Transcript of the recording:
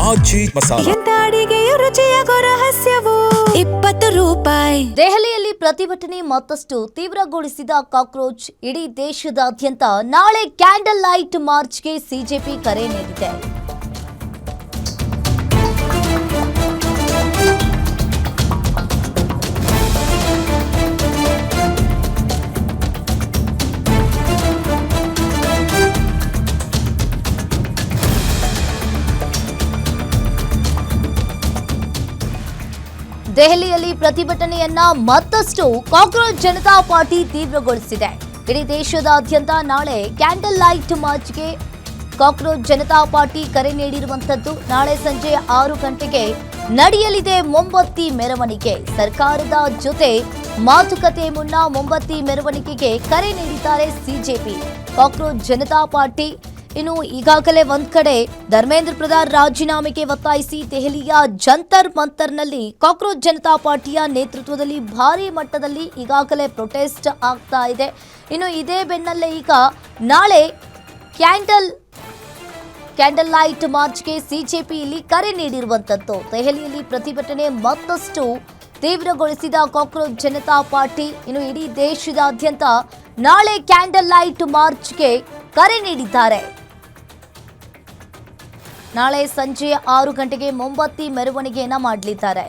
ಆಜಿ ಮಸಾಲ. ಎಂತ ಅಡಿಗೆಯ ರುಚಿಯಾಗೋ ರಹಸ್ಯವು 20 ರೂಪಾಯಿ. ದೆಹಲಿಯಲ್ಲಿ ಪ್ರತಿಭಟನೆ ಮತ್ತಷ್ಟು ತೀವ್ರಗೊಳಿಸಿದ ಕಾಕ್ರೋಚ್. ಇಡೀ ದೇಶದಾದ್ಯಂತ ನಾಳೆ ಕ್ಯಾಂಡಲ್ ಲೈಟ್ ಮಾರ್ಚ್ಗೆ ಸಿಜೆಪಿ ಕರೆ ನೀಡಿದೆ. ದೆಹಲಿಯಲ್ಲಿ ಪ್ರತಿಭಟನೆಯನ್ನ ಮತ್ತಷ್ಟು ಕಾಕ್ರೋಚ್ ಜನತಾ ಪಾರ್ಟಿ ತೀವ್ರಗೊಳಿಸಿದೆ. ಇಡೀ ದೇಶದಾದ್ಯಂತ ನಾಳೆ ಕ್ಯಾಂಡಲ್ ಲೈಟ್ ಮಾರ್ಚ್ಗೆ ಕಾಕ್ರೋಚ್ ಜನತಾ ಪಾರ್ಟಿ ಕರೆ ನೀಡಿರುವಂತದ್ದು. ನಾಳೆ ಸಂಜೆ 6 ಗಂಟೆಗೆ ನಡೆಯಲಿದೆ ಮೊಂಬತ್ತಿ ಮೆರವಣಿಗೆ. ಸರ್ಕಾರದ ಜೊತೆ ಮಾತುಕತೆ ಮುನ್ನ ಮೊಂಬತ್ತಿ ಮೆರವಣಿಗೆಗೆ ಕರೆ ನೀಡಿದ್ದಾರೆ ಸಿಜೆಪಿ. ಕಾಕ್ರೋಚ್ ಜನತಾ ಪಾರ್ಟಿ ಇನ್ನು ಈಗಾಗಲೇ ಒಂದ್ ಕಡೆ ಧರ್ಮೇಂದ್ರ ಪ್ರಧಾನ್ ರಾಜೀನಾಮೆಗೆ ಒತ್ತಾಯಿಸಿ ದೆಹಲಿಯ ಜಂತರ್ ಮಂತರ್ನಲ್ಲಿ ಕಾಕ್ರೋಚ್ ಜನತಾ ಪಾರ್ಟಿಯ ನೇತೃತ್ವದಲ್ಲಿ ಭಾರಿ ಮಟ್ಟದಲ್ಲಿ ಈಗಾಗಲೇ ಪ್ರೊಟೆಸ್ಟ್ ಆಗ್ತಾ ಇದೆ. ಇನ್ನು ಇದೇ ಬೆನ್ನಲ್ಲೇ ಈಗ ನಾಳೆ ಕ್ಯಾಂಡಲ್ ಲೈಟ್ ಮಾರ್ಚ್ಗೆ ಸಿಜೆಪಿ ಇಲ್ಲಿ ಕರೆ ನೀಡಿರುವಂತದ್ದು. ದೆಹಲಿಯಲ್ಲಿ ಪ್ರತಿಭಟನೆ ಮತ್ತಷ್ಟು ತೀವ್ರಗೊಳಿಸಿದ ಕಾಕ್ರೋಚ್ ಜನತಾ ಪಾರ್ಟಿ ಇನ್ನು ಇಡೀ ದೇಶದಾದ್ಯಂತ ನಾಳೆ ಕ್ಯಾಂಡಲ್ ಲೈಟ್ ಮಾರ್ಚ್ಗೆ ಕರೆ ನೀಡಿದ್ದಾರೆ. ನಾಳೆ ಸಂಜೆ 6 ಗಂಟೆಗೆ ಮೊಂಬತ್ತಿ ಮೆರವಣಿಗೆಯನ್ನ ಮಾಡಲಿದ್ದಾರೆ.